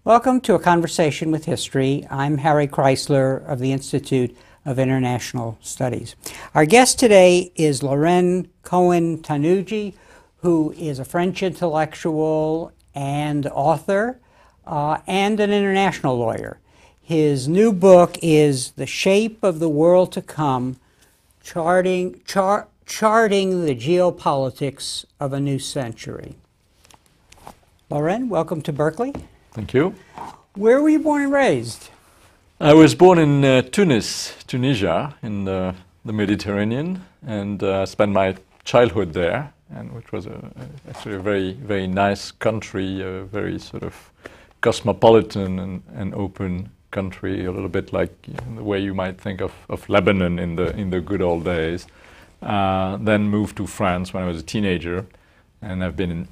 Welcome to A Conversation with History. I'm Harry Kreisler of the Institute of International Studies. Our guest today is Laurent Cohen-Tanugi, who is a French intellectual and author and an international lawyer. His new book is The Shape of the World to Come, Charting the Geopolitics of a New Century. Laurent, welcome to Berkeley. Thank you. Where were you born and raised? I was born in Tunisia, in the Mediterranean, and spent my childhood there, and which was actually a very, very nice country, a very sort of cosmopolitan and open country, a little bit like the way you might think of Lebanon in the good old days. Then moved to France when I was a teenager, and I've been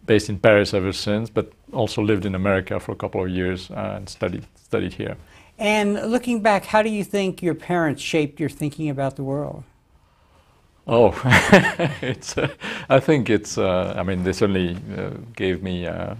based in Paris ever since, but also lived in America for a couple of years and studied here. And looking back, how do you think your parents shaped your thinking about the world? Oh, I think it's, I mean, they certainly gave me a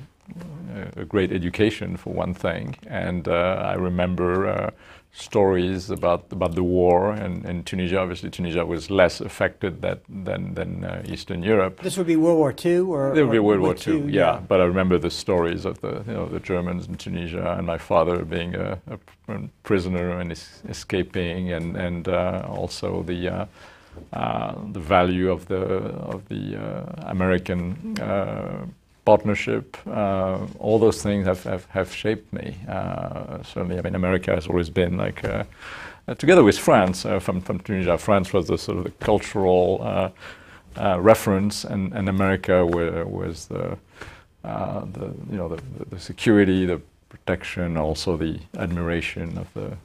great education for one thing, and I remember stories about the war, and in Tunisia, obviously Tunisia was less affected than Eastern Europe. This would be World War II, or it would be World War II, II, yeah. But I remember the stories of the Germans in Tunisia, and my father being a prisoner and escaping, and also the value of the American partnership. All those things have shaped me. Certainly, I mean, America has always been like, together with France, from Tunisia. France was the sort of the cultural reference, and America was the security, the protection, also the admiration of the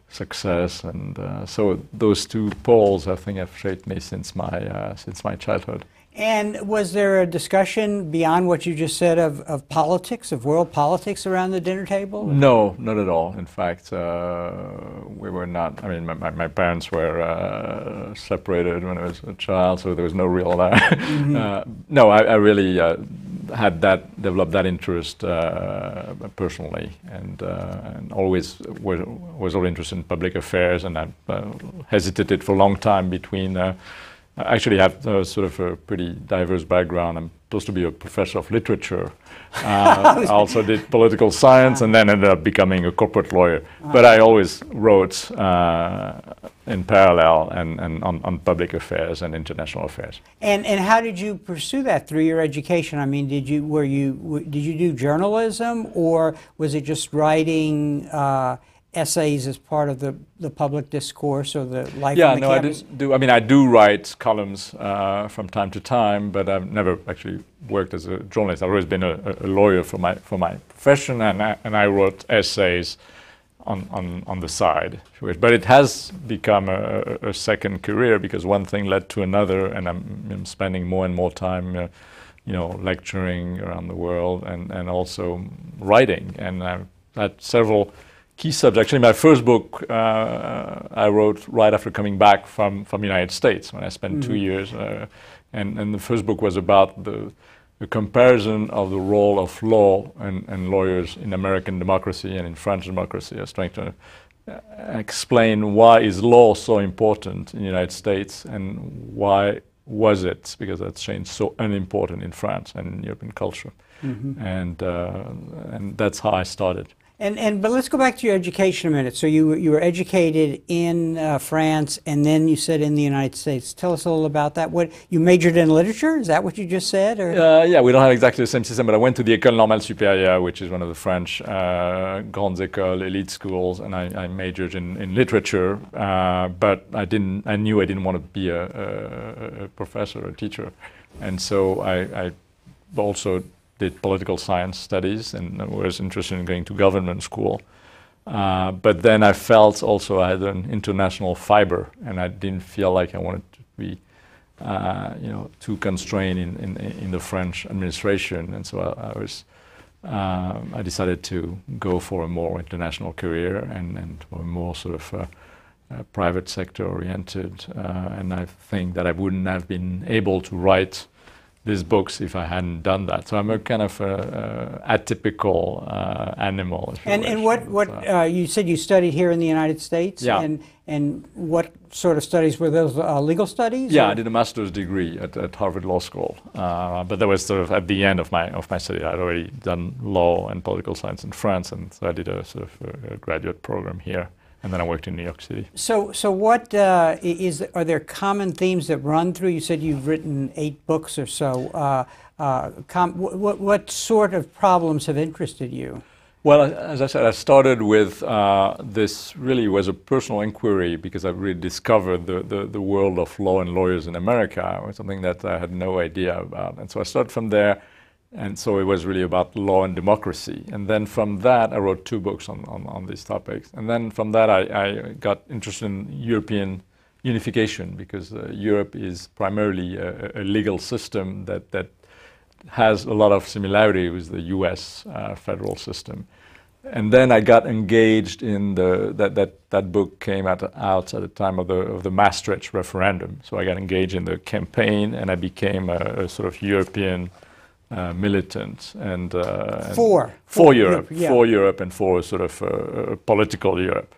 success, and so those two poles, I think, have shaped me since my childhood. And was there a discussion beyond what you just said of politics, of world politics around the dinner table? No, not at all. In fact, we were not. I mean, my parents were separated when I was a child, so there was no real. No, I really developed that interest personally, and always was all interested in public affairs, and I hesitated for a long time between. I actually have sort of a pretty diverse background. I'm supposed to be a professor of literature. I also did political science and then ended up becoming a corporate lawyer. But I always wrote in parallel and on public affairs and international affairs. And how did you pursue that through your education? I mean, did you do journalism, or was it just writing essays as part of the public discourse or the life on the campus? I didn't do. I mean, I do write columns from time to time, but I've never actually worked as a journalist. I've always been a lawyer for my profession, and I wrote essays on the side. But it has become a second career, because one thing led to another, and I'm spending more and more time, lecturing around the world, and also writing. And I've had several key subjects. Actually, my first book I wrote right after coming back from the United States, when I spent 2 years. And the first book was about the comparison of the role of law and lawyers in American democracy and in French democracy. I was trying to explain why is law so important in the United States, and why was it, because that's changed, so unimportant in France and in European culture. And that's how I started. But let's go back to your education a minute. So you were educated in France, and then you said in the United States. Tell us a little about that. What you majored in literature? Is that what you just said? Or? Yeah, we don't have exactly the same system, but I went to the École Normale Supérieure, which is one of the French grandes écoles, elite schools, and I majored in literature. But I knew I didn't want to be a professor, a teacher, and so I also did political science studies, and was interested in going to government school. But then I felt also I had an international fiber, and I didn't feel like I wanted to be, too constrained in the French administration, and so I decided to go for a more international career and a more sort of private sector oriented, and I think that I wouldn't have been able to write these books if I hadn't done that. So I'm a kind of atypical animal. And what you said you studied here in the United States? Yeah. And what sort of studies were those? Legal studies? Yeah, or? I did a master's degree at Harvard Law School, but that was sort of at the end of my study. I'd already done law and political science in France, and so I did a sort of a graduate program here. And then I worked in New York City. So what are there common themes that run through? You said you've written 8 books or so. What sort of problems have interested you? Well, as I said, I started with this really was a personal inquiry because I really discovered the world of law and lawyers in America. It was something that I had no idea about. And so I started from there. And so it was really about law and democracy. And then from that, I wrote 2 books on these topics. And then from that, I got interested in European unification because Europe is primarily a legal system that has a lot of similarity with the US federal system. And then I got engaged in that book came out at the time of the Maastricht referendum. So I got engaged in the campaign and I became a sort of European militant and for Europe, yeah. For Europe and for sort of political Europe.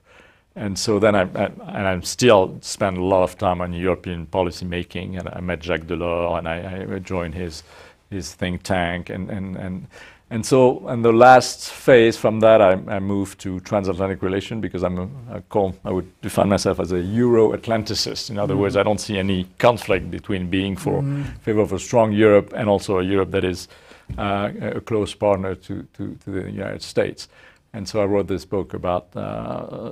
And so then I still spend a lot of time on European policy making, and I met Jacques Delors and I joined his think tank and so in the last phase from that I moved to transatlantic relation because I would define myself as a Euro-Atlanticist. In other words, I don't see any conflict between being for favor of a strong Europe and also a Europe that is a close partner to the United States. And so I wrote this book about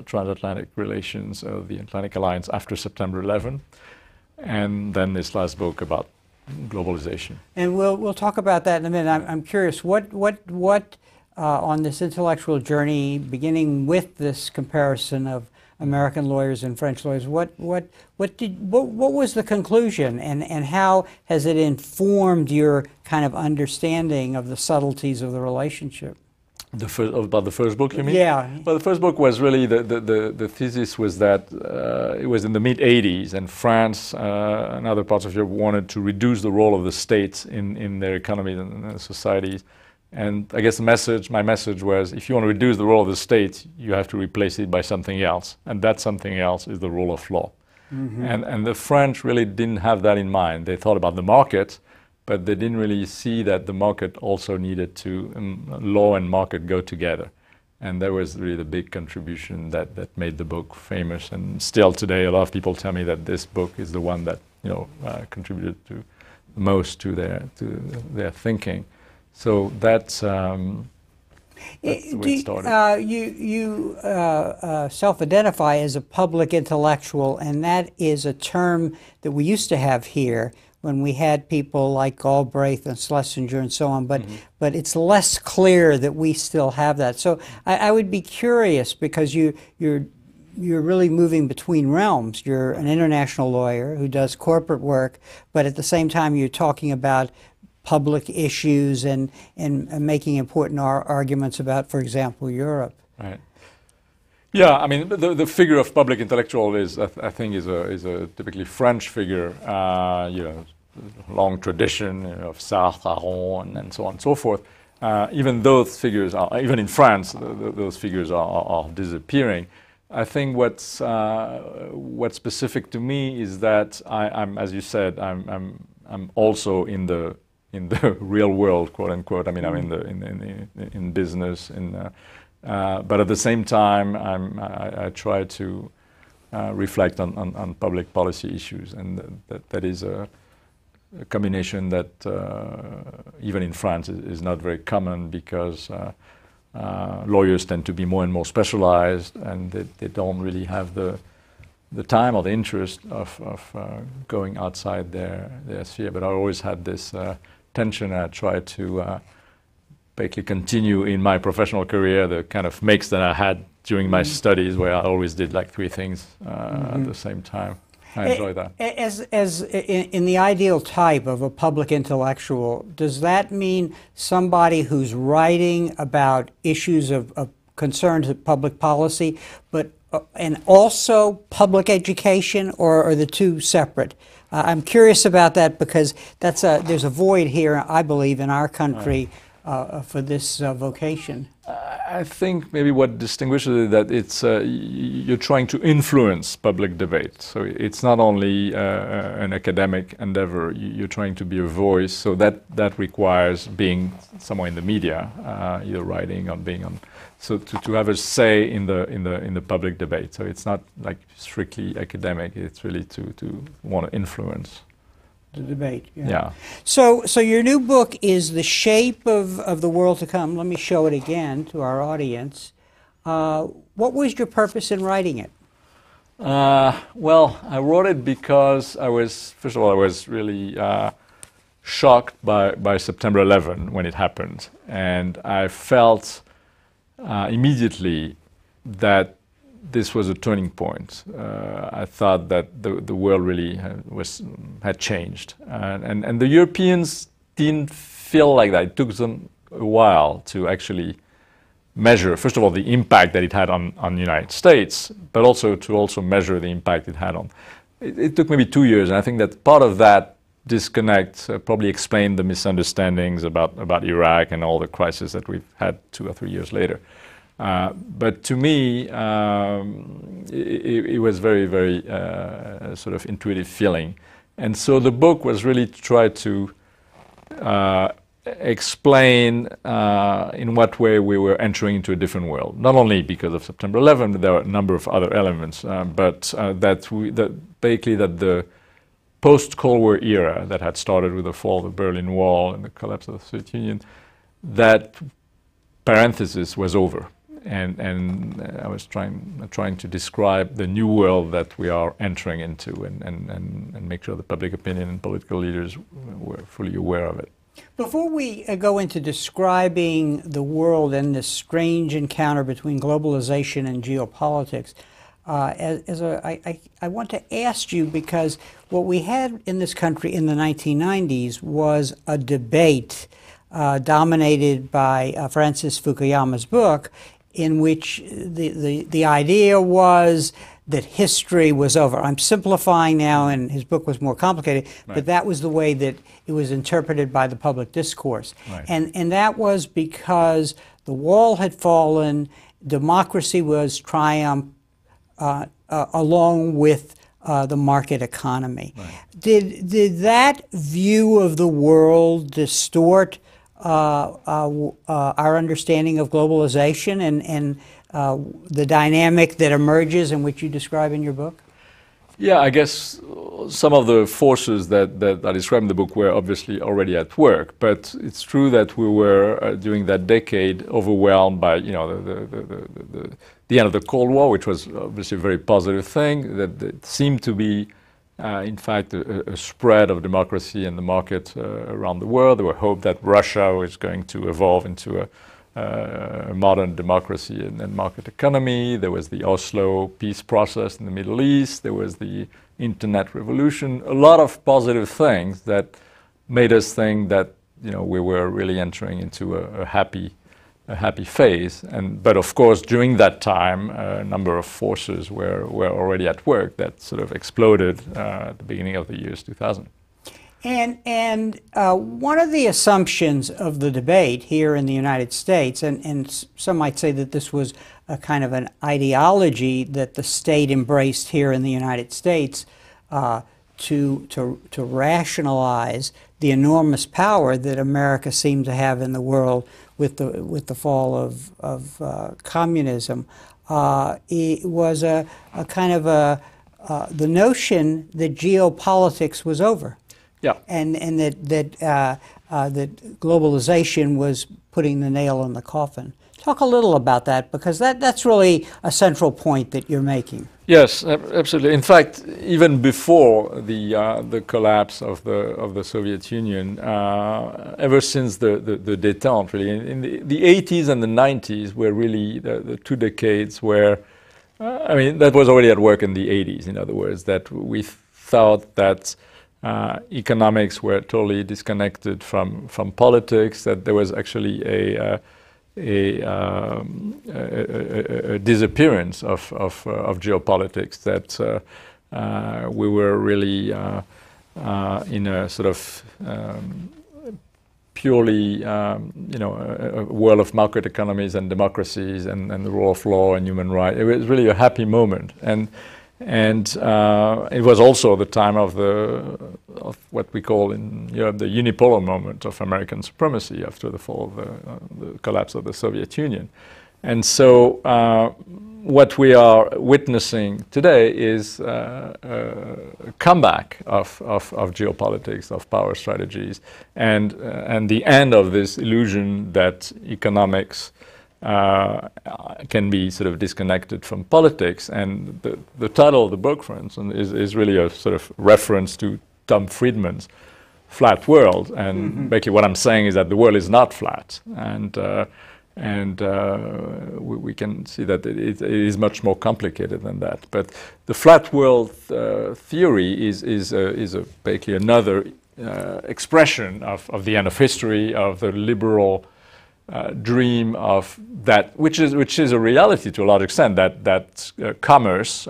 transatlantic relations, the Atlantic Alliance after September 11, and then this last book about globalization. And we'll talk about that in a minute. I'm curious, what on this intellectual journey, beginning with this comparison of American lawyers and French lawyers, what was the conclusion, and how has it informed your kind of understanding of the subtleties of the relationship? About the first book, you mean? Yeah. Well, the first book was really the thesis was that it was in the mid-'80s, and France and other parts of Europe wanted to reduce the role of the states in their economies and their societies. And I guess my message was, if you want to reduce the role of the state, you have to replace it by something else, and that something else is the rule of law. And the French really didn't have that in mind. They thought about the market, but they didn't really see that the market also needed to, law and market go together. And that was really the big contribution that made the book famous. And still today, a lot of people tell me that this book is the one that contributed to most to their thinking. So that's the way it started. You self-identify as a public intellectual, and that is a term that we used to have here when we had people like Galbraith and Schlesinger and so on, but it's less clear that we still have that. So I would be curious, because you're really moving between realms. You're an international lawyer who does corporate work, but at the same time you're talking about public issues and making important arguments about, for example, Europe. Right. Yeah, I mean, the figure of public intellectual is, I think, is a typically French figure. Long tradition of Sartre, Aron, and so on and so forth. Even those figures are, even in France, those figures are disappearing. I think what's specific to me is that I'm, as you said, I'm also in the real world, quote unquote. I mean, I'm in business, but at the same time, I try to reflect on public policy issues, and that is a combination that even in France is not very common, because lawyers tend to be more and more specialized, and they don't really have the time or the interest of going outside their sphere. But I always had this tension. I tried to basically continue in my professional career the kind of mix that I had during my studies, where I always did like three things at the same time. I enjoy that. As in the ideal type of a public intellectual, does that mean somebody who's writing about issues of concern to public policy, but and also public education, or are the two separate? I'm curious about that because there's a void here, I believe, in our country for this vocation. I think maybe what distinguishes it is that it's you're trying to influence public debate. So it's not only an academic endeavor. You're trying to be a voice. So that requires being somewhere in the media, either writing or being on. So to have a say in the public debate. So it's not like strictly academic. It's really to want to influence the debate. Yeah. So your new book is The Shape of the World to Come. Let me show it again to our audience. What was your purpose in writing it? Well, I wrote it because first of all, I was really shocked by September 11 when it happened, and I felt immediately that this was a turning point. I thought that the world really had changed, and the Europeans didn't feel like that. It took them a while to actually measure, first of all, the impact that it had on the United States, but also to measure the impact it had on. It took maybe 2 years, and I think that part of that disconnect probably explained the misunderstandings about Iraq and all the crises that we've had 2 or 3 years later. But to me, it was very, very sort of intuitive feeling. And so the book was really to try to explain in what way we were entering into a different world. Not only because of September 11, there are a number of other elements, but basically that the post-Cold War era that had started with the fall of the Berlin Wall and the collapse of the Soviet Union, that parenthesis was over. And I was trying to describe the new world that we are entering into and make sure the public opinion and political leaders were fully aware of it. Before we go into describing the world and this strange encounter between globalization and geopolitics, I want to ask you, because what we had in this country in the 1990s was a debate dominated by Francis Fukuyama's book, in which the idea was that history was over. I'm simplifying now, and his book was more complicated, right. But that was the way that it was interpreted by the public discourse. Right. And that was because the wall had fallen, democracy was triumphed along with the market economy. Right. Did that view of the world distort our understanding of globalization and the dynamic that emerges and which you describe in your book? Yeah, I guess some of the forces that I describe in the book were obviously already at work, but it's true that we were during that decade overwhelmed by the end of the Cold War, which was obviously a very positive thing. That seemed to be in fact, a spread of democracy and the market around the world. There were hope that Russia was going to evolve into a modern democracy and market economy. There was the Oslo peace process in the Middle East. There was the internet revolution. A lot of positive things that made us think that we were really entering into a happy phase. But of course, during that time, a number of forces were already at work that sort of exploded at the beginning of the years 2000. And one of the assumptions of the debate here in the United States, and some might say that this was a kind of an ideology that the state embraced here in the United States to rationalize the enormous power that America seemed to have in the world with the fall of communism. It was a kind of the notion that geopolitics was over. Yeah. And that globalization was putting the nail in the coffin. Talk a little about that, because that's really a central point that you're making. Yes, absolutely. In fact, even before the collapse of the Soviet Union, ever since the détente, really, in the 80s and the 90s were really the 2 decades where, I mean, that was already at work in the 80s, in other words, that we thought that economics were totally disconnected from politics, that there was actually a disappearance of geopolitics, that we were really in a sort of purely, a world of market economies and democracies and the rule of law and human rights. It was really a happy moment, and it was also the time of what we call in Europe the unipolar moment of American supremacy after the fall of the collapse of the Soviet Union. And so what we are witnessing today is a comeback of geopolitics, of power strategies, and the end of this illusion that economics can be sort of disconnected from politics. And the title of the book, for instance, is really a sort of reference to Tom Friedman's flat world. And basically what I'm saying is that the world is not flat. And we can see that it is much more complicated than that. But the flat world theory is basically another expression of the end of history, of the liberal dream of that, which is a reality to a large extent, that commerce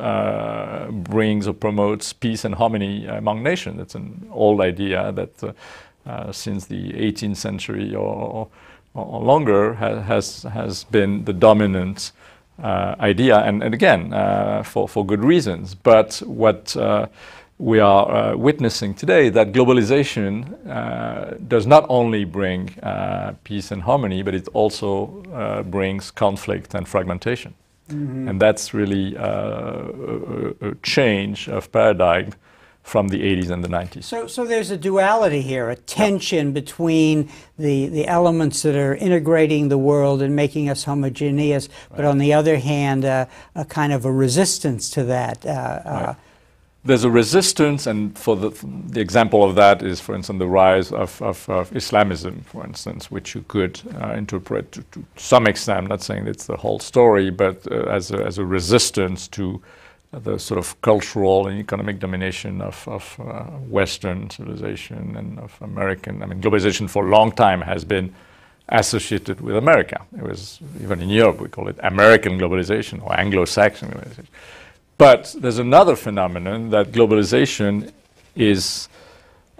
brings or promotes peace and harmony among nations. It's an old idea that since the 18th century or longer has been the dominant idea, and again for good reasons. But what we are witnessing today, that globalization does not only bring peace and harmony, but it also brings conflict and fragmentation. And that's really a change of paradigm from the 80s and the 90s. So there's a duality here, a tension between the elements that are integrating the world and making us homogeneous, but on the other hand, a kind of a resistance to that. There's a resistance, and for the example of that is, for instance, the rise of Islamism, for instance, which you could interpret to some extent. I'm not saying it's the whole story, but as a resistance to the sort of cultural and economic domination of Western civilization and of American. I mean, globalization for a long time has been associated with America. It was, even in Europe, we call it American globalization or Anglo-Saxon globalization. But there's another phenomenon, that globalization is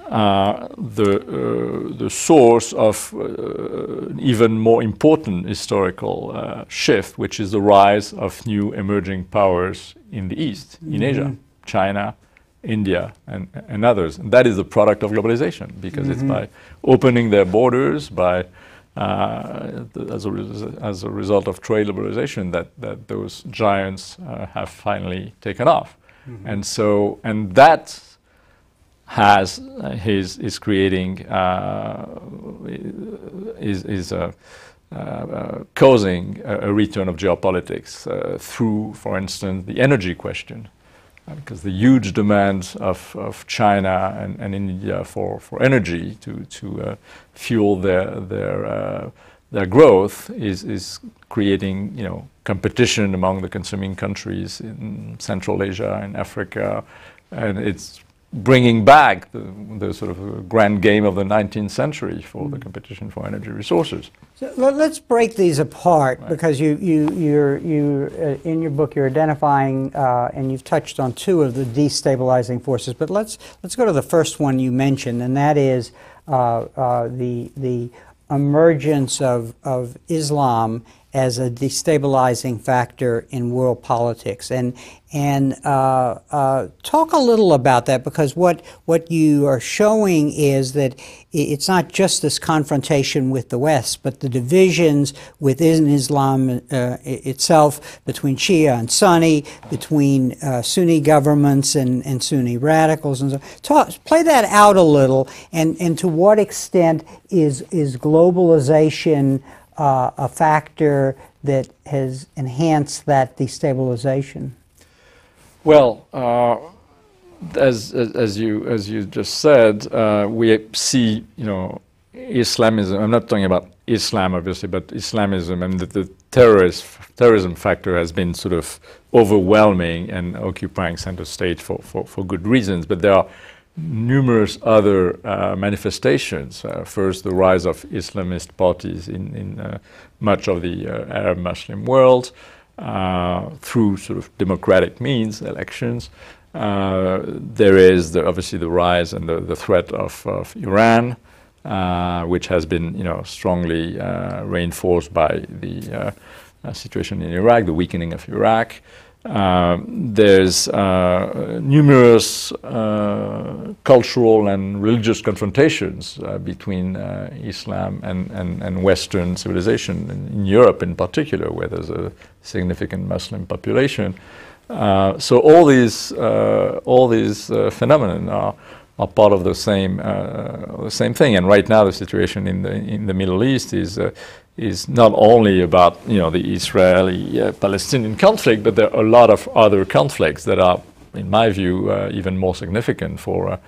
the source of even more important historical shift, which is the rise of new emerging powers in the East, in Asia, China, India, and others. And that is the product of globalization, because it's by opening their borders, by as a result of trade liberalization, that those giants have finally taken off. And so, and that is creating, causing a return of geopolitics through, for instance, the energy question. Because the huge demand of China and India for energy to fuel their growth is creating, competition among the consuming countries in Central Asia and Africa, and it's bringing back the sort of grand game of the 19th century for the competition for energy resources. So let's break these apart, because you're in your book you're identifying and you've touched on two of the destabilizing forces. But let's go to the first one you mentioned, and that is the emergence of Islam as a destabilizing factor in world politics. And talk a little about that, because what you are showing is that it's not just this confrontation with the West, but the divisions within Islam itself, between Shia and Sunni, between Sunni governments and Sunni radicals, and so. Play that out a little, and to what extent is globalization a factor that has enhanced that destabilization? Well, as you just said, we see, Islamism. I'm not talking about Islam, obviously, but Islamism and the terrorism factor has been sort of overwhelming and occupying center stage for good reasons. But there are numerous other manifestations. First, the rise of Islamist parties in much of the Arab Muslim world through sort of democratic means, elections. There is obviously the rise and the threat of Iran, which has been, strongly reinforced by the situation in Iraq, the weakening of Iraq. There's numerous cultural and religious confrontations between Islam and Western civilization, in Europe in particular, where there's a significant Muslim population. So all these phenomena are part of the same thing. And right now, the situation in the Middle East is not only about the Israeli-Palestinian conflict, but there are a lot of other conflicts that are, in my view, even more significant for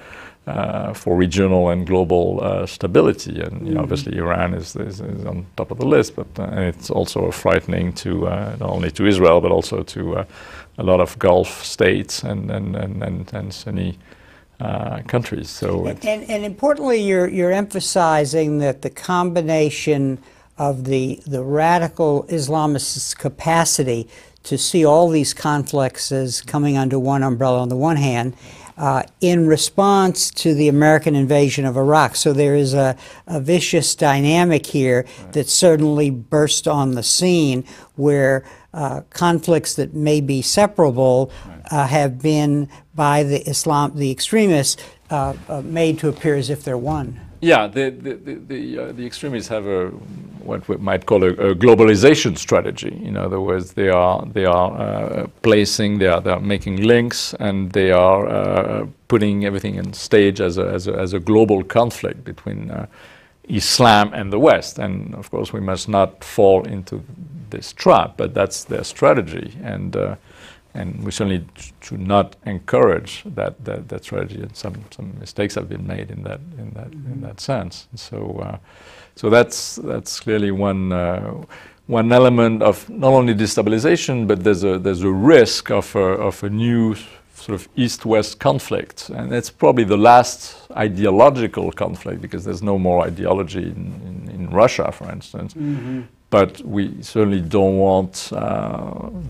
regional and global stability. And obviously, Iran is on top of the list, but it's also frightening to not only to Israel but also to a lot of Gulf states and Sunni countries. So and importantly, you're emphasizing that the combination of the radical Islamists' capacity to see all these conflicts as coming under one umbrella on the one hand, in response to the American invasion of Iraq. So there is a vicious dynamic here that certainly burst on the scene where conflicts that may be separable have been by the extremists made to appear as if they're one. Yeah, the extremists have what we might call a globalization strategy. In other words, they are making links, and they are putting everything in stage as a global conflict between Islam and the West. And of course, we must not fall into this trap. But that's their strategy, and we certainly should not encourage that strategy. And some mistakes have been made in that sense. So that's clearly one element of not only destabilization, but there's a risk of a new sort of East-West conflict, and it's probably the last ideological conflict, because there's no more ideology in Russia, for instance. Mm-hmm. But we certainly don't want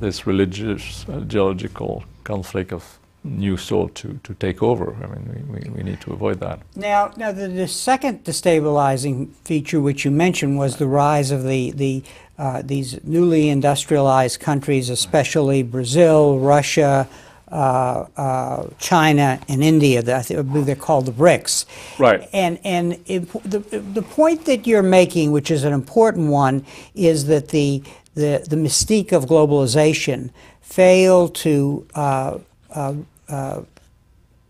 this religious, ideological conflict of new sort to take over. I mean, we need to avoid that. Now the second destabilizing feature, which you mentioned, was the rise of these newly industrialized countries, especially Brazil, Russia, China, and India. I believe they're called the BRICS. Right. And the point that you're making, which is an important one, is that the mystique of globalization failed to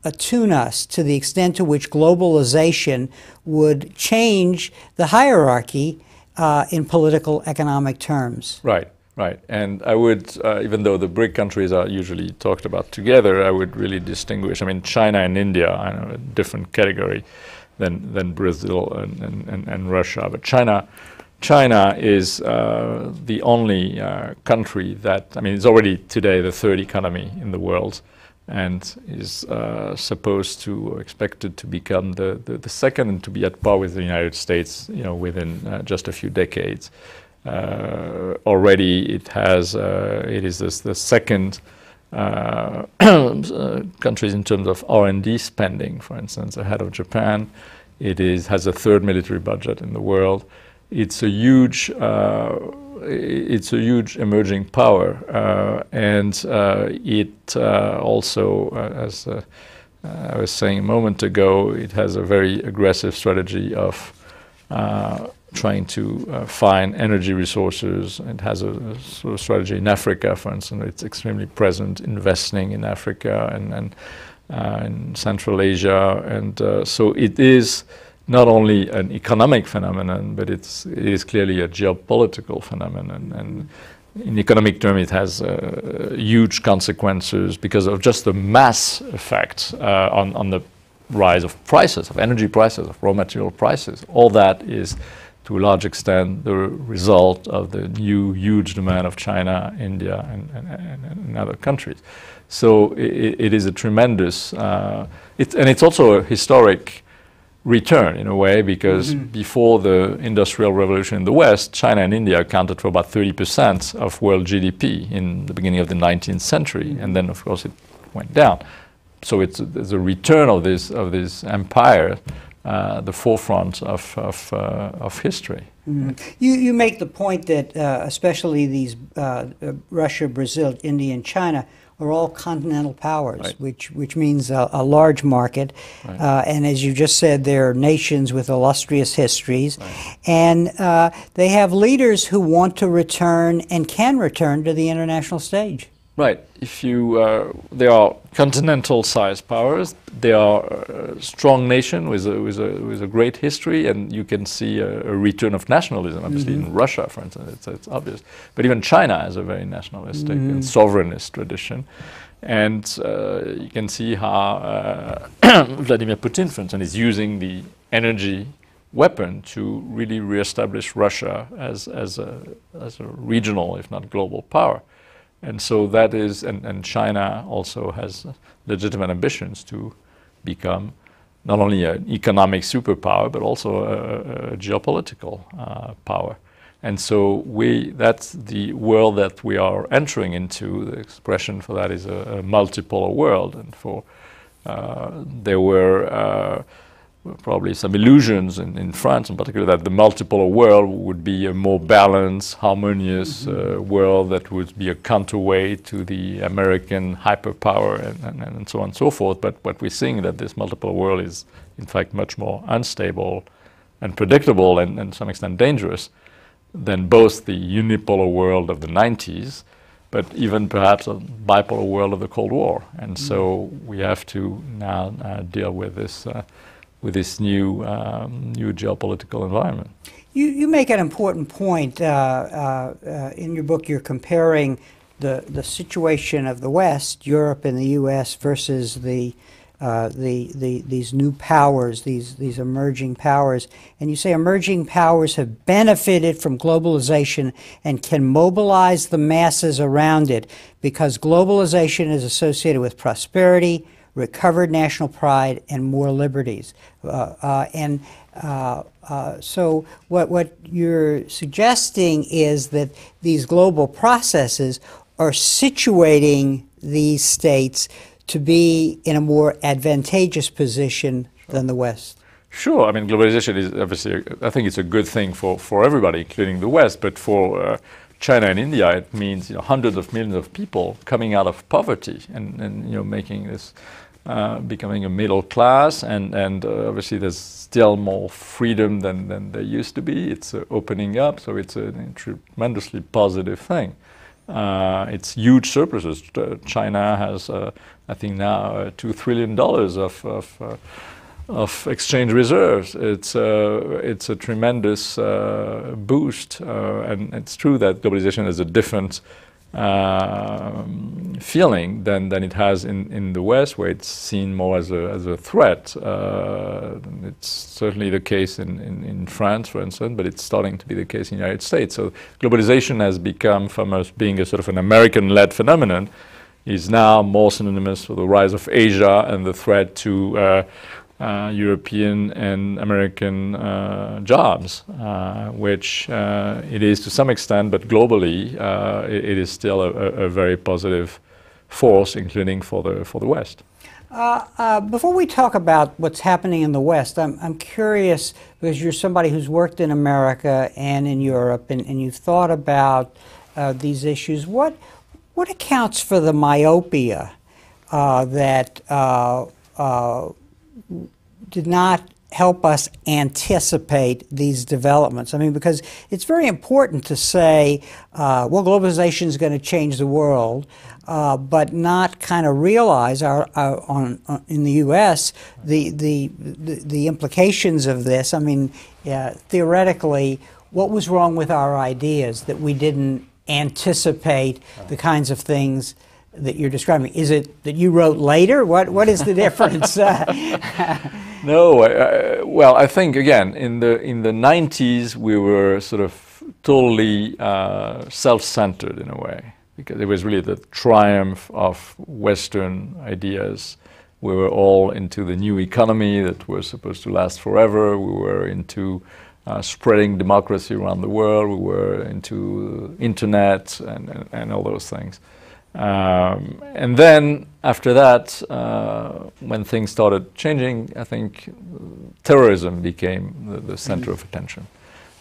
attune us to the extent to which globalization would change the hierarchy in political economic terms. Right. Right, and I would, even though the BRIC countries are usually talked about together, I would really distinguish. I mean, China and India are a different category than Brazil and Russia. But China is the only country that, I mean, it's already today the third economy in the world, and is expected to become the second, and to be at par with the United States, within just a few decades. Already it is the second countries in terms of R&D spending, for instance, ahead of Japan. It has a third military budget in the world. It's a huge emerging power, and it also, as I was saying a moment ago, it has a very aggressive strategy of trying to find energy resources. It has a sort of strategy in Africa, for instance. It's extremely present, investing in Africa and in Central Asia, and so it is not only an economic phenomenon, but it is clearly a geopolitical phenomenon. in economic terms, it has huge consequences because of just the mass effect on the rise of prices, of energy prices, of raw material prices. All that is, to a large extent, the result of the new huge demand of China, India, and other countries. So it is a tremendous, and it's also a historic return in a way, because before the Industrial Revolution in the West, China and India accounted for about 30% of world GDP in the beginning of the 19th century, and then of course it went down. So it's a return of this empire, the forefront of history. You make the point that especially these Russia, Brazil, India, and China are all continental powers, right, which means a large market. Right. And as you just said, they're nations with illustrious histories. Right. And they have leaders who want to return and can return to the international stage. Right. If you, they are continental-sized powers. They are a strong nation with a great history, and you can see a return of nationalism. Obviously, in Russia, for instance, it's obvious. But even China has a very nationalistic and sovereignist tradition, and you can see how Vladimir Putin, for instance, is using the energy weapon to really reestablish Russia as a regional, if not global, power. And so that is, and China also has legitimate ambitions to become not only an economic superpower, but also a geopolitical power. And so that's the world that we are entering into. The expression for that is a multipolar world. And there were probably some illusions in France in particular that the multipolar world would be a more balanced, harmonious world that would be a counterweight to the American hyperpower and so on and so forth. But what we're seeing that this multipolar world is in fact much more unstable and predictable and to some extent dangerous than both the unipolar world of the 90s, but even perhaps a bipolar world of the Cold War. And so we have to now deal with this new geopolitical environment. You make an important point. In your book, you're comparing the situation of the West, Europe and the U.S., versus these new powers, these emerging powers. And you say emerging powers have benefited from globalization and can mobilize the masses around it because globalization is associated with prosperity, recovered national pride, and more liberties. So what you're suggesting is that these global processes are situating these states to be in a more advantageous position than the West. Sure. I mean, globalization is obviously, I think it's a good thing for everybody, including the West, but for China and India, it means hundreds of millions of people coming out of poverty and making this, becoming a middle class, and obviously there's still more freedom than there used to be. It's opening up, so it's a tremendously positive thing. It's huge surpluses. China has, I think now, $2 trillion of exchange reserves. It's a tremendous boost, and it's true that globalization has a different feeling than it has in the West, where it's seen more as a threat. It's certainly the case in France, for instance, but it's starting to be the case in the United States. So globalization has become, from us being a sort of an American-led phenomenon, is now more synonymous with the rise of Asia and the threat to European and American jobs, which it is to some extent, but globally it is still a very positive force, including for the West. Before we talk about what's happening in the West, I'm curious, because you're somebody who's worked in America and in Europe, and you've thought about these issues. What accounts for the myopia that did not help us anticipate these developments? I mean, because it's very important to say, well, globalization is going to change the world, but not kind of realize in the U.S. the implications of this. I mean, theoretically, what was wrong with our ideas that we didn't anticipate the kinds of things that you're describing? Is it that you wrote later? What is the difference? No, well, I think again in the 90s we were sort of totally self-centered in a way, because it was really the triumph of Western ideas. We were all into the new economy that was supposed to last forever. We were into spreading democracy around the world. We were into internet and all those things. And then after that, when things started changing, I think terrorism became the center of attention.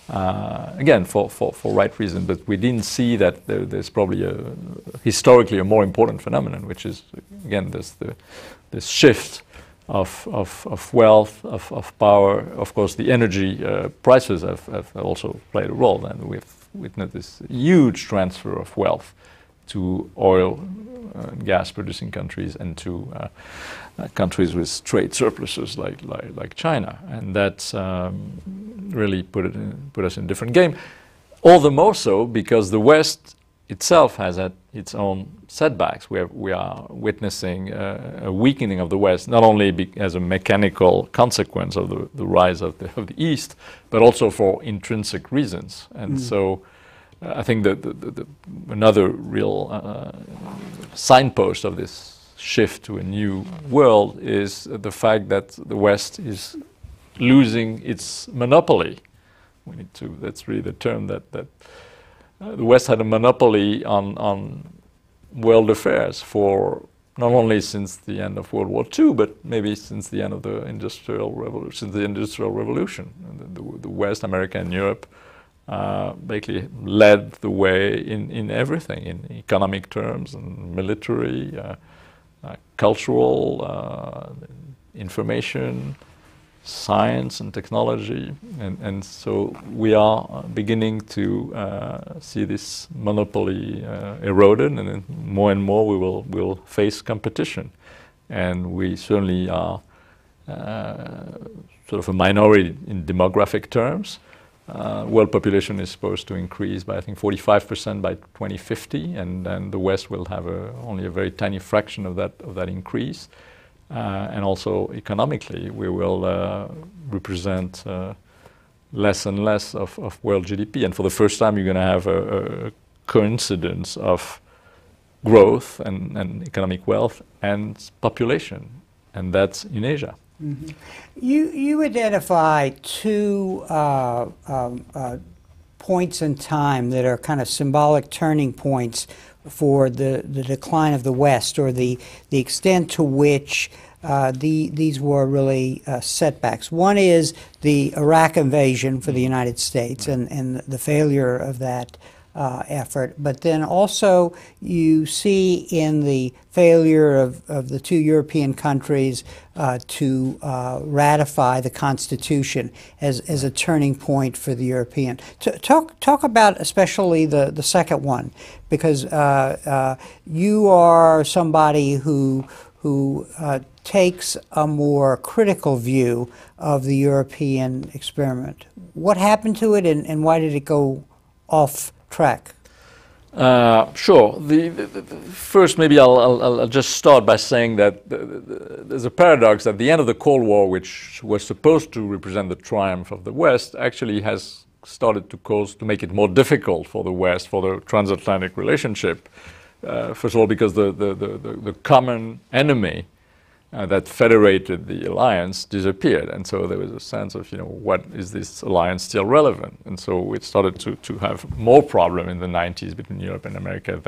Again, for right reason, but we didn't see that there's probably historically a more important phenomenon, which is, again, this shift of wealth, of power. Of course, the energy prices have also played a role, and we've witnessed this huge transfer of wealth to oil and gas producing countries and to countries with trade surpluses like China, and that's really put us in a different game. All the more so because the West itself has had its own setbacks. We are witnessing a weakening of the West, not only as a mechanical consequence of the rise of the East, but also for intrinsic reasons. And so I think that another real signpost of this shift to a new world is the fact that the West is losing its monopoly. That's really the term that the West had a monopoly on world affairs for not only since the end of World War II, but maybe since the end of the Industrial Revolution. The West, America and Europe basically led the way in everything, in economic terms and military, cultural, information, science and technology, and so we are beginning to see this monopoly eroded, and then more and more we will face competition, and we certainly are sort of a minority in demographic terms. World population is supposed to increase by, I think, 45% by 2050, and then the West will have only a very tiny fraction of that increase. And also economically, we will represent less and less of world GDP. And for the first time, you're going to have a coincidence of growth and economic wealth and population, and that's in Asia. Mm-hmm. You identify two points in time that are kind of symbolic turning points for the decline of the West, or the extent to which these were really setbacks. One is the Iraq invasion for the United States and the failure of that effort, but then also you see in the failure of the two European countries to ratify the Constitution as a turning point for the European. Talk about especially the second one, because you are somebody who takes a more critical view of the European experiment. What happened to it, and why did it go off track? Sure. First, maybe I'll just start by saying that there's a paradox at the end of the Cold War, which was supposed to represent the triumph of the West, actually has started to make it more difficult for the West, for the transatlantic relationship. First of all, because the common enemy that federated the alliance disappeared, and so there was a sense of, what is this alliance still relevant? And so it started to have more problem in the 90s between Europe and America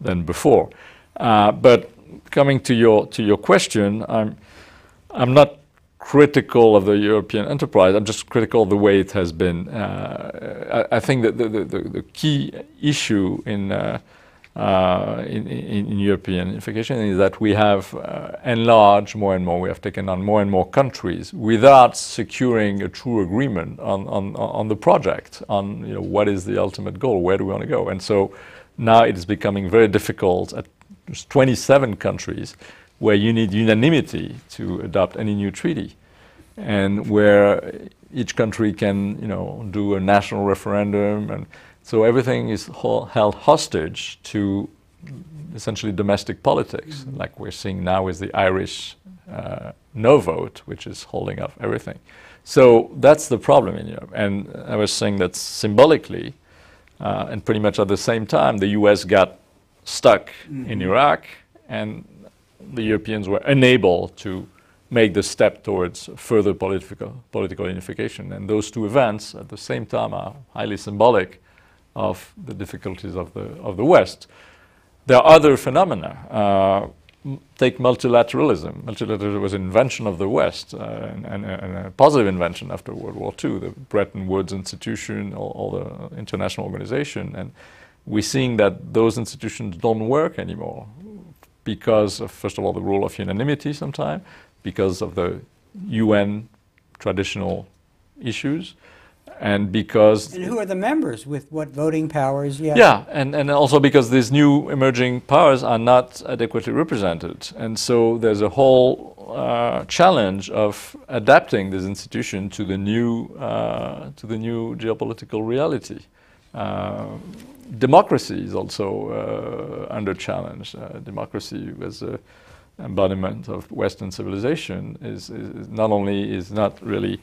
than before. But coming to your question, I'm not critical of the European enterprise. I'm just critical of the way it has been. I think that the key issue in European unification is that we have enlarged more and more. We have taken on more and more countries without securing a true agreement on the project, on what is the ultimate goal, where do we want to go. And so now it is becoming very difficult at 27 countries where you need unanimity to adopt any new treaty, and where each country can do a national referendum, So everything is held hostage to essentially domestic politics, like we're seeing now with the Irish no vote, which is holding up everything. So that's the problem in Europe. And I was saying that symbolically, and pretty much at the same time, the US got stuck in Iraq, and the Europeans were unable to make the step towards further political unification. And those two events at the same time are highly symbolic of the difficulties of the West. There are other phenomena. Take multilateralism. Multilateralism was an invention of the West, and a positive invention after World War II, the Bretton Woods institution, all the international organization. And we're seeing that those institutions don't work anymore because of, first of all, the rule of unanimity sometimes, because of the UN traditional issues, and because... And who are the members with what voting powers? Yeah, and also because these new emerging powers are not adequately represented. And so there's a whole challenge of adapting this institution to the new geopolitical reality. Democracy is also under challenge. Democracy was an embodiment of Western civilization, is not really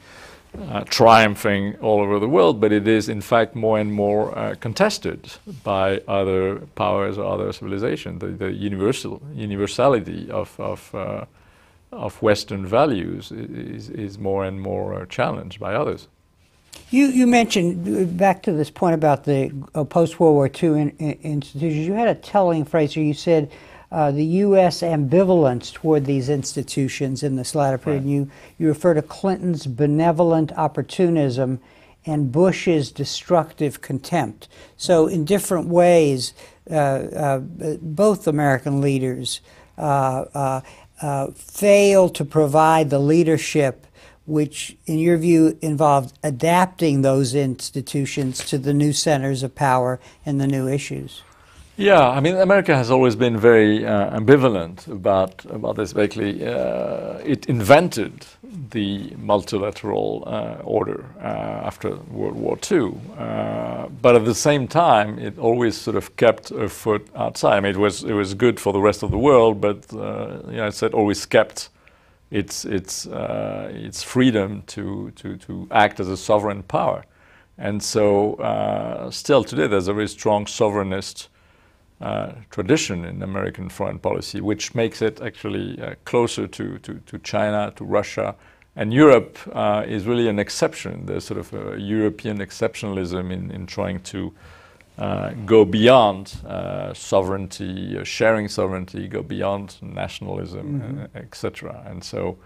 triumphing all over the world, but it is in fact more and more contested by other powers or other civilizations. The universality of Western values is more and more challenged by others. You mentioned, back to this point about the post-World War II institutions, you had a telling phrase where you said the U.S. ambivalence toward these institutions in this latter period. Right. You refer to Clinton's benevolent opportunism and Bush's destructive contempt. So in different ways, both American leaders failed to provide the leadership which, in your view, involved adapting those institutions to the new centers of power and the new issues. Yeah, I mean, America has always been very ambivalent about this. Basically, it invented the multilateral order after World War II, but at the same time, it always sort of kept a foot outside. I mean, it was good for the rest of the world, but it always kept its freedom to act as a sovereign power. And so, still today, there's a very strong sovereignist tradition in American foreign policy, which makes it actually closer to China, to Russia. And Europe is really an exception. There's sort of a European exceptionalism in trying to go beyond sovereignty, sharing sovereignty, go beyond nationalism, etc. And so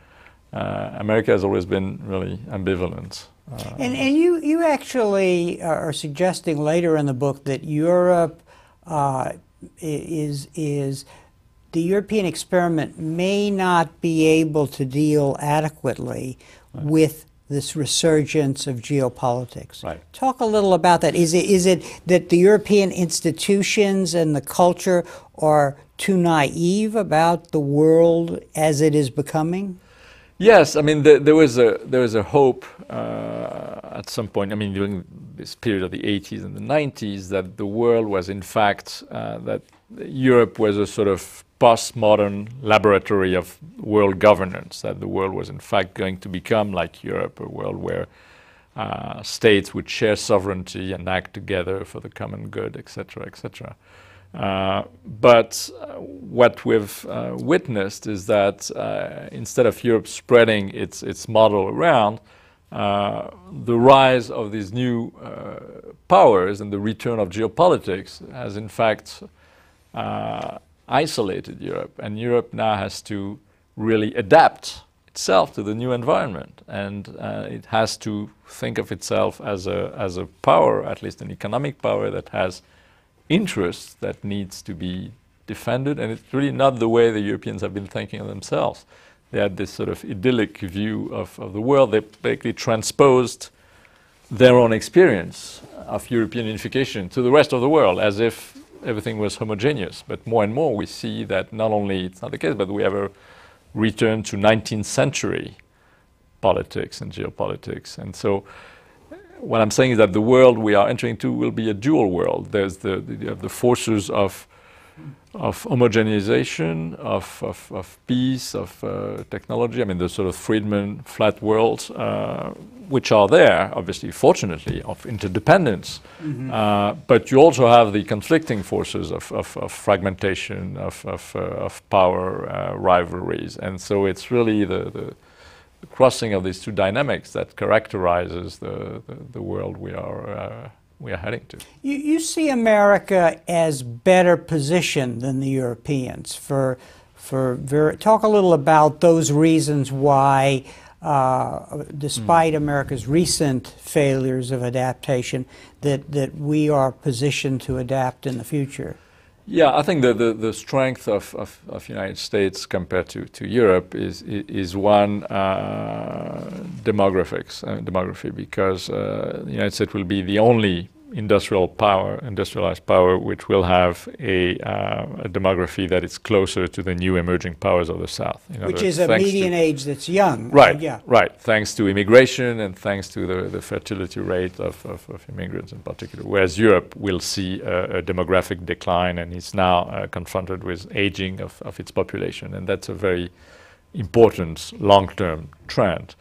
America has always been really ambivalent. And you actually are suggesting later in the book that Europe is the European experiment may not be able to deal adequately with this resurgence of geopolitics. Right. Talk a little about that. Is it that the European institutions and the culture are too naive about the world as it is becoming? Yes, I mean there was a hope at some point. I mean during this period of the 80s and the 90s that the world was in fact that Europe was a sort of postmodern laboratory of world governance. That the world was in fact going to become like Europe, a world where states would share sovereignty and act together for the common good, etc., etc. But what we've witnessed is that instead of Europe spreading its model around, the rise of these new powers and the return of geopolitics has in fact isolated Europe. And Europe now has to really adapt itself to the new environment. And it has to think of itself as a power, at least an economic power that has interests that needs to be defended, and it's really not the way the Europeans have been thinking of themselves. They had this sort of idyllic view of the world. They basically transposed their own experience of European unification to the rest of the world as if everything was homogeneous. But more and more we see that not only it's not the case, but we have a return to 19th century politics and geopolitics. And so what I'm saying is that the world we are entering into will be a dual world. There's the forces of homogenization, of peace, of technology. I mean, the sort of Friedman flat world, which are there, obviously, fortunately, of interdependence. But you also have the conflicting forces of fragmentation, of power, rivalries. And so it's really the crossing of these two dynamics that characterizes the world we are heading to. You see America as better positioned than the Europeans talk a little about those reasons why, despite America's recent failures of adaptation, that we are positioned to adapt in the future. Yeah, I think the strength of United States compared to Europe is one demography, because the United States will be the only industrialized power which will have a demography that is closer to the new emerging powers of the South. Which is a median age that's young. Right, right. Thanks to immigration and thanks to the fertility rate of immigrants in particular. Whereas Europe will see a demographic decline and is now confronted with aging of its population. And that's a very important long-term trend.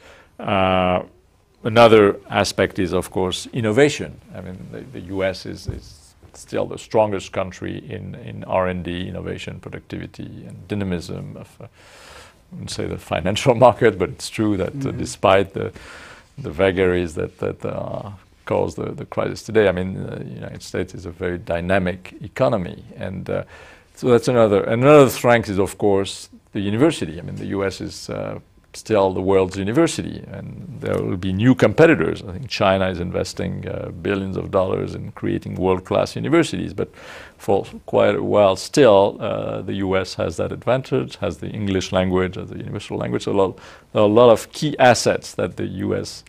Another aspect is, of course, innovation. I mean, the U.S. is still the strongest country in R&D, innovation, productivity, and dynamism of, I wouldn't say the financial market, but it's true that despite the vagaries that cause the crisis today, I mean, the United States is a very dynamic economy. And so that's another strength is, of course, the university. I mean, the U.S. is still the world's university, and there will be new competitors. I think China is investing billions of dollars in creating world-class universities, but for quite a while still, the US has that advantage, has the English language as a universal language. So there are a lot of key assets that the US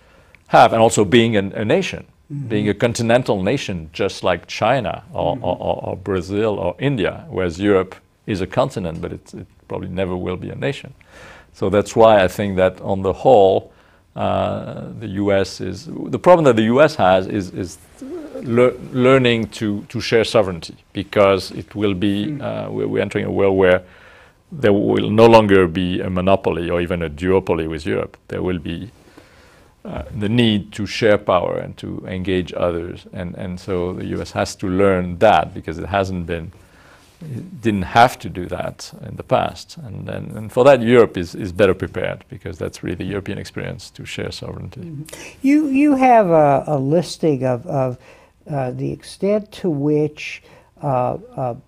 have, and also being a nation, being a continental nation, just like China or Brazil or India, whereas Europe is a continent, but it probably never will be a nation. So that's why I think that on the whole, the U.S. is the problem that the U.S. has is learning to share sovereignty, because it will be we're entering a world where there will no longer be a monopoly or even a duopoly with Europe. There will be the need to share power and to engage others, and so the U.S. has to learn that, because it didn't have to do that in the past, and for that Europe is better prepared, because that's really the European experience to share sovereignty. You have a listing of the extent to which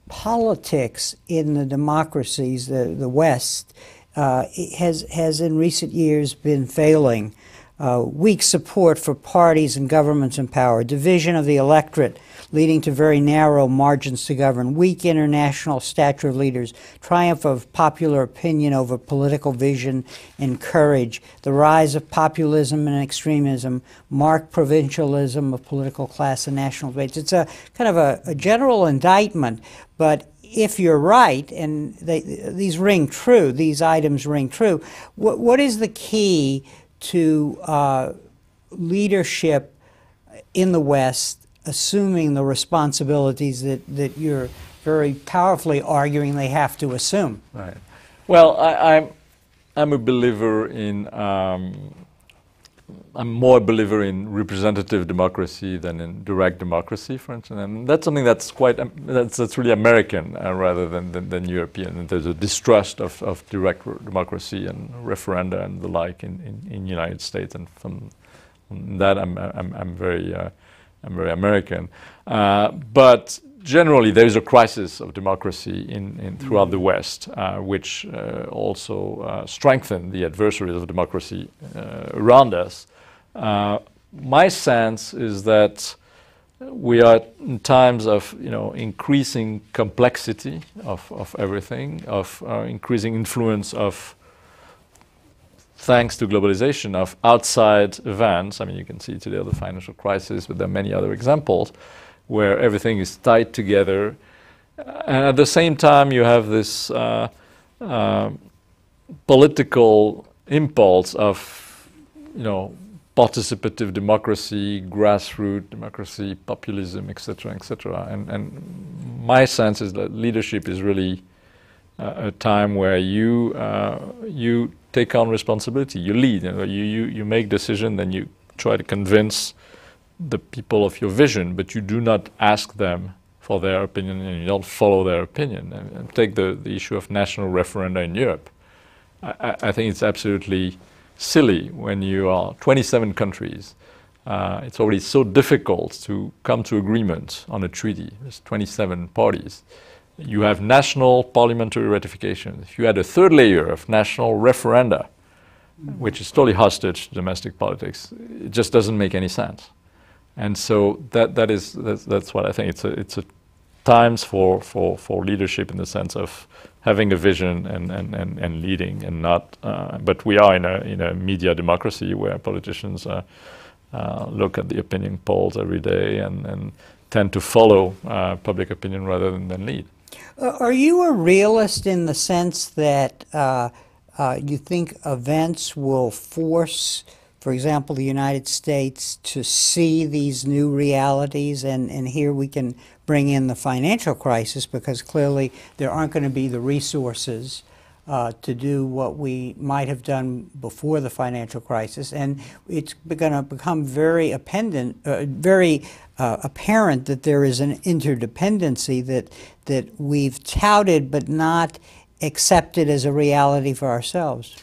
politics in the democracies, the West, has in recent years been failing. Weak support for parties and governments in power, division of the electorate leading to very narrow margins to govern, weak international stature of leaders, triumph of popular opinion over political vision and courage, the rise of populism and extremism, marked provincialism of political class and national debates. It's a kind of a general indictment, but if you're right, and these ring true, these items ring true, what is the key to leadership in the West assuming the responsibilities that you're very powerfully arguing they have to assume? Right. Well, I'm a believer in I'm more a believer in representative democracy than in direct democracy, for instance, and that's something that's that's really American rather than European. And there's a distrust of direct democracy and referenda and the like in United States, and from that I'm very American. But generally, there is a crisis of democracy throughout the West, which also strengthen the adversaries of democracy around us. My sense is that we are in times of increasing complexity of everything, of increasing influence of, thanks to globalization, of outside events. I mean, you can see today the financial crisis, but there are many other examples where everything is tied together. And at the same time, you have this political impulse of, participative democracy, grassroots democracy, populism, etc., etc. And my sense is that leadership is really a time where you take on responsibility, you lead, you make decisions, then you try to convince the people of your vision, but you do not ask them for their opinion and you don't follow their opinion. And take the issue of national referenda in Europe. I think it's absolutely silly when you are 27 countries. It's already so difficult to come to agreement on a treaty. There's 27 parties. You have national parliamentary ratification. If you add a third layer of national referenda, which is totally hostage to domestic politics, it just doesn't make any sense. And so that's what I think. It's a times for leadership in the sense of having a vision and leading, and not. But we are in a media democracy where politicians look at the opinion polls every day and tend to follow public opinion rather than lead. Are you a realist in the sense that you think events will force, for example, the United States to see these new realities? And here we can bring in the financial crisis, because clearly there aren't going to be the resources to do what we might have done before the financial crisis. And it's going to become very apparent that there is an interdependency that we've touted but not accepted as a reality for ourselves.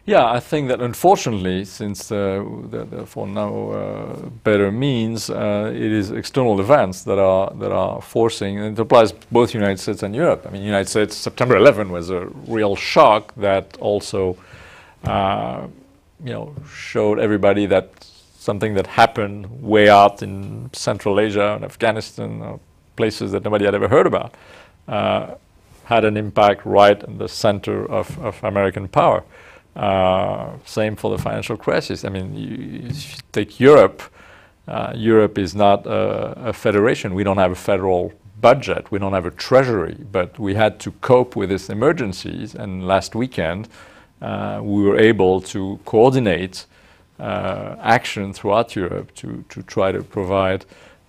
Yeah, I think that unfortunately, since for now better means, it is external events that are forcing, and it applies both United States and Europe. I mean, United States, September 11 was a real shock that also, showed everybody that something that happened way out in Central Asia and Afghanistan, places that nobody had ever heard about, had an impact right in the center of American power. Same for the financial crisis. I mean, you take Europe. Europe is not a federation. We don't have a federal budget. We don't have a treasury. But we had to cope with these emergencies. And last weekend, we were able to coordinate action throughout Europe to try to provide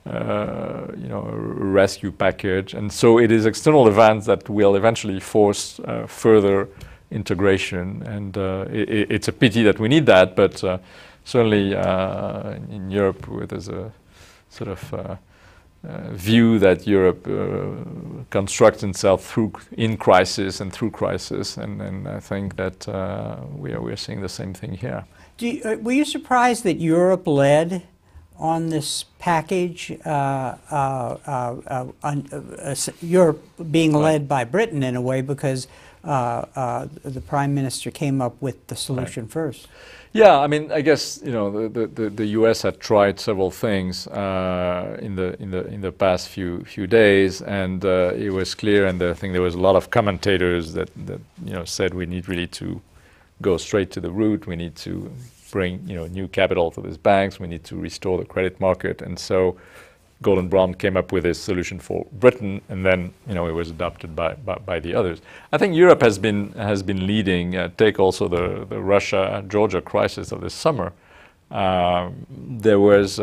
a rescue package. And so it is external events that will eventually force further integration, and it's a pity that we need that, but certainly in Europe there's a sort of view that Europe constructs itself in crisis and through crisis, and I think that we are seeing the same thing here. Were you surprised that Europe led on this package, Europe being led by Britain in a way, because the Prime Minister came up with the solution first? Yeah, I mean, I guess the U.S. had tried several things in the past few days, and it was clear, and I think there was a lot of commentators that said we need really to go straight to the root. We need to bring new capital to these banks. We need to restore the credit market, and so Gordon Brown came up with this solution for Britain, and then it was adopted by the others. I think Europe has been leading. Take also the Russia-Georgia crisis of this summer. There was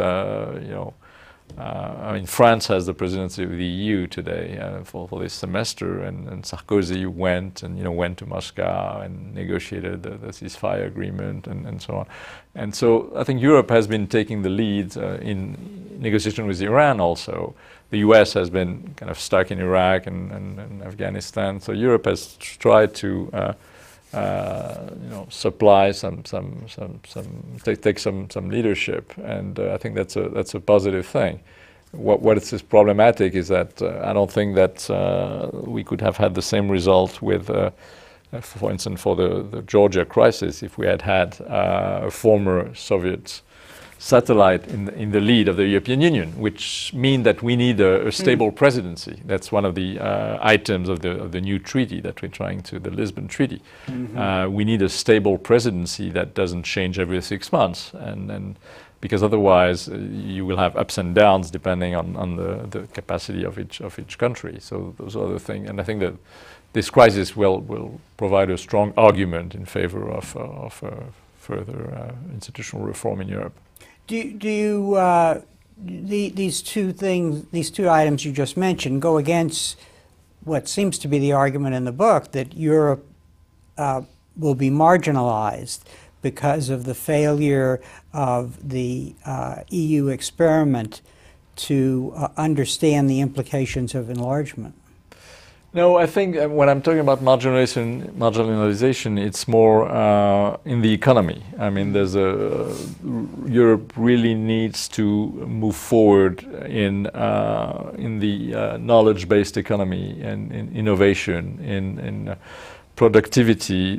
I mean, France has the presidency of the EU today for this semester, and Sarkozy went to Moscow and negotiated the ceasefire agreement and so on. And so I think Europe has been taking the lead in negotiation with Iran also. The US has been kind of stuck in Iraq and Afghanistan. So Europe has tried to supply take some leadership, and I think that's a positive thing. What is problematic is that I don't think that we could have had the same result with, for instance, for the Georgia crisis, if we had a former Soviet satellite in the lead of the European Union, which means that we need a stable presidency. That's one of the items of the new treaty that we're trying to, the Lisbon Treaty. We need a stable presidency that doesn't change every 6 months, and because otherwise you will have ups and downs depending on the capacity of each country. So those are the things, and I think that this crisis will provide a strong argument in favor of further institutional reform in Europe. Do you these two things, these two items you just mentioned, go against what seems to be the argument in the book that Europe will be marginalized because of the failure of the EU experiment to understand the implications of enlargement? No, I think when I'm talking about marginalization, it's more in the economy. I mean, Europe really needs to move forward in the knowledge-based economy and in innovation, in productivity.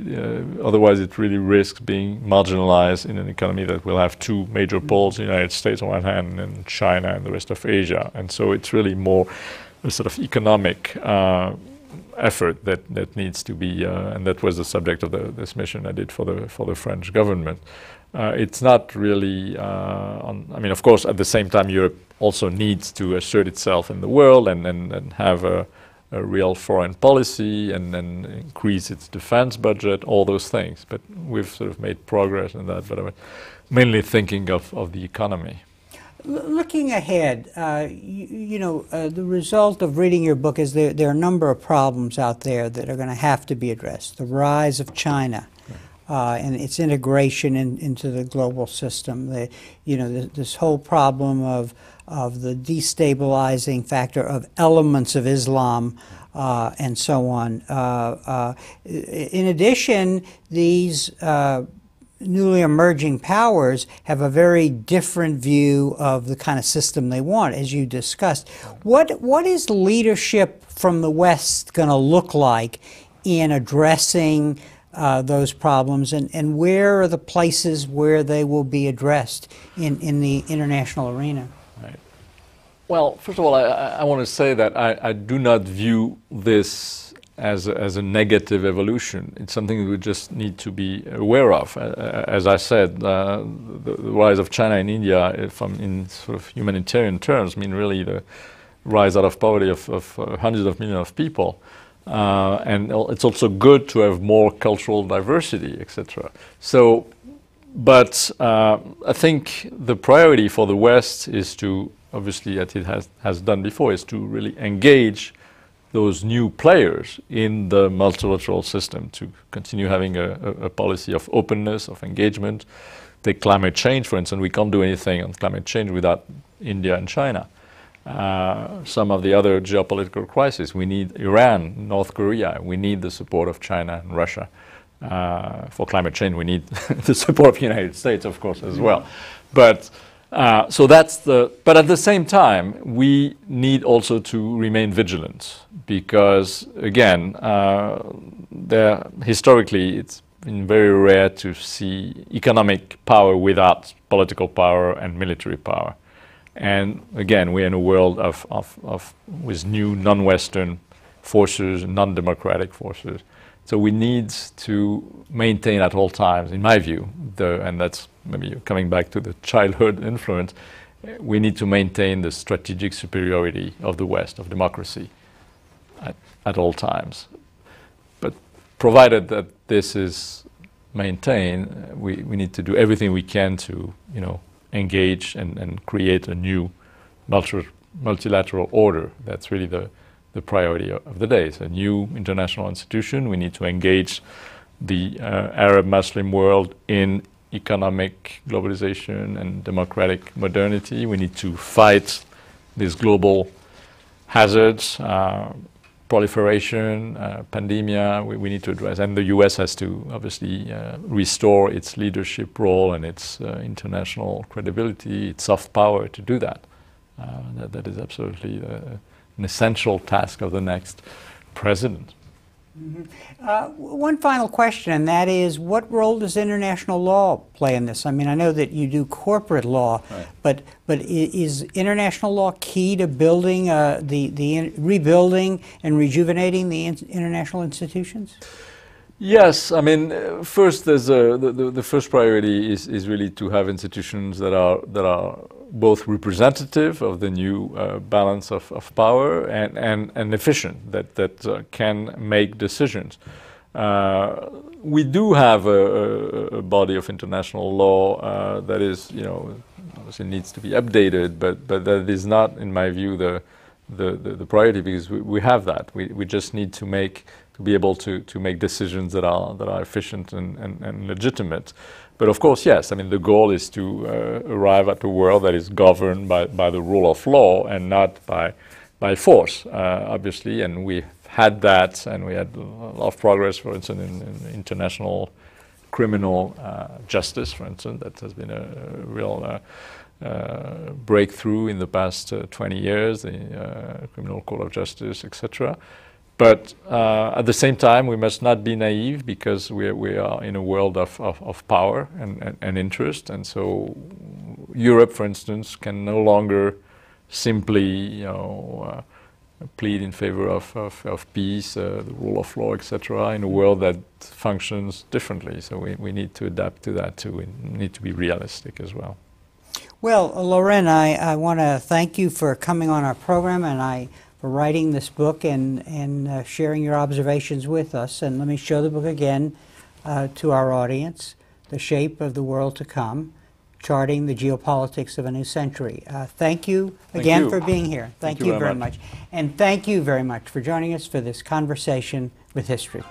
Otherwise, it really risks being marginalized in an economy that will have two major poles: the United States on one hand, and China and the rest of Asia. And so it's really more a sort of economic effort that needs to be, and that was the subject of this mission I did for the French government. It's not really I mean, of course, at the same time, Europe also needs to assert itself in the world and have a real foreign policy and increase its defense budget, all those things. But we've sort of made progress in that, but I'm mainly thinking of the economy. Looking ahead, the result of reading your book is there are a number of problems out there that are going to have to be addressed. The rise of China and its integration into the global system. This whole problem of the destabilizing factor of elements of Islam and so on. In addition, these newly emerging powers have a very different view of the kind of system they want, as you discussed. What is leadership from the West going to look like in addressing those problems, and where are the places where they will be addressed in the international arena? Right. Well, first of all, I want to say that I do not view this as a negative evolution. It's something we just need to be aware of. As I said, the rise of China and India, in sort of humanitarian terms, mean really the rise out of poverty of hundreds of millions of people. And it's also good to have more cultural diversity, etc. So, but I think the priority for the West is to, obviously, as it has done before, is to really engage those new players in the multilateral system, to continue having a policy of openness, of engagement. Take climate change, for instance. We can't do anything on climate change without India and China. Some of the other geopolitical crises, we need Iran, North Korea, we need the support of China and Russia. For climate change, we need the support of the United States, of course, as well. But so that's but at the same time, we need also to remain vigilant, because again, historically, it's been very rare to see economic power without political power and military power. And again, we're in a world with new non-Western forces, non-democratic forces. So we need to maintain at all times, in my view, and that's maybe coming back to the childhood influence, we need to maintain the strategic superiority of the West, of democracy, at all times. But provided that this is maintained, we need to do everything we can to, engage and create a new multilateral order. That's really the priority of the day. It's a new international institution. We need to engage the Arab Muslim world in economic globalization and democratic modernity. We need to fight these global hazards, proliferation, pandemia. We need to address, and the US has to obviously restore its leadership role and its international credibility, its soft power to do that. That is absolutely an essential task of the next president. Mm-hmm. One final question, and that is, what role does international law play in this? I mean, I know that you do corporate law, right, but is international law key to building, rebuilding and rejuvenating the international institutions? Yes, I mean, first there's the first priority is really to have institutions that are both representative of the new balance of power and efficient, that can make decisions. We do have a body of international law that is, obviously needs to be updated, but that is not, in my view, the priority, because we have that. We just need to be able to make decisions that are efficient and legitimate. But of course, yes, I mean, the goal is to arrive at a world that is governed by the rule of law and not by force, obviously. And we had that, and we had a lot of progress, for instance, in international criminal justice, for instance. That has been a real breakthrough in the past 20 years, the Criminal Court of Justice, etc. But at the same time, we must not be naive, because we are in a world of power and interest. And so Europe, for instance, can no longer simply, plead in favor of peace, the rule of law, etc., in a world that functions differently. So we need to adapt to that too. We need to be realistic as well. Well, Laurent, I want to thank you for coming on our program, and for writing this book and sharing your observations with us. And let me show the book again to our audience: The Shape of the World to Come, Charting the Geopolitics of a New Century. Thank you again for being here. Thank you very much. And thank you very much for joining us for this conversation with history.